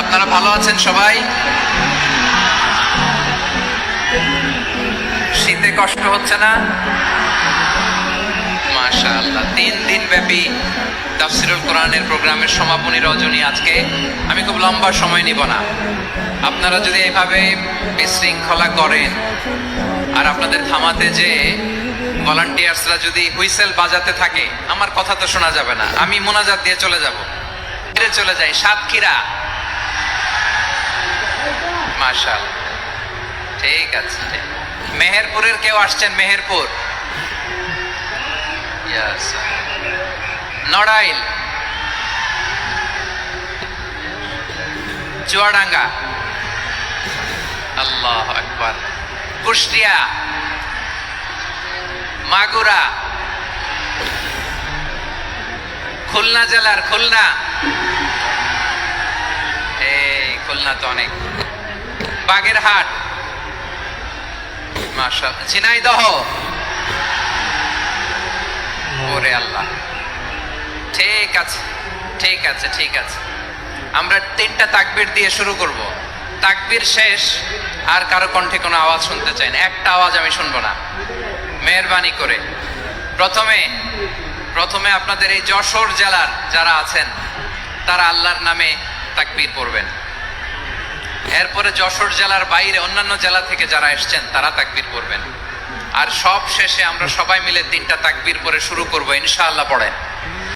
আপনারা ভালো আছেন সবাই? শীতে কষ্ট হচ্ছে না? মাশাআল্লাহ, 3 দিন ব্যাপী তাফসীরুল কোরআনের প্রোগ্রামের সমাপনী রজনী আজকে। আমি খুব লম্বা সময় নিব না। আপনারা যদি এইভাবে বিশৃঙ্খলা করেন আর আপনাদের থামাতে যে ভলান্টিয়ার্সরা যদি হুইসেল বাজাতে থাকে, আমার কথা তো শোনা যাবে না। আমি মোনাজাত দিয়ে চলে যাব, চলে যাই সাতক্ষীরা। মাশাআল্লাহ, ঠিক আছে। মেহেরপুরের কেউ আসছেন? মেহেরপুর, ইয়েস। নড়াইল, চুয়াডাঙ্গা, আল্লাহু আকবার। কুষ্টিয়া, মাগুরা, খুলনা জেলার খুলনা, এই খুলনা তো অনেক। বাগেরহাট, মাশাআল্লাহ। ঝিনাইদহ, ওরে আল্লাহ। ঠিক আছে, ঠিক আছে, ঠিক আছে। আমরা 3টা তাকবীর দিয়ে শুরু করব। তাকবীর শেষ আর কারো কণ্ঠে কোনো আওয়াজ শুনতে চাই না, একটা আওয়াজ আমি শুনবো না, মেহেরবানি করে। প্রথমে আপনাদের এই যশোর জেলার যারা আছেন তারা আল্লাহর নামে তাকবীর পড়বেন। এরপরে যশোর জেলার বাইরে অন্যান্য জেলা থেকে যারা এসছেন তারা তাকবীর পড়বেন। আর সব শেষে আমরা সবাই মিলে 3টা তাকবীর পরে শুরু করব, ইনশাআল্লাহ। পড়েন।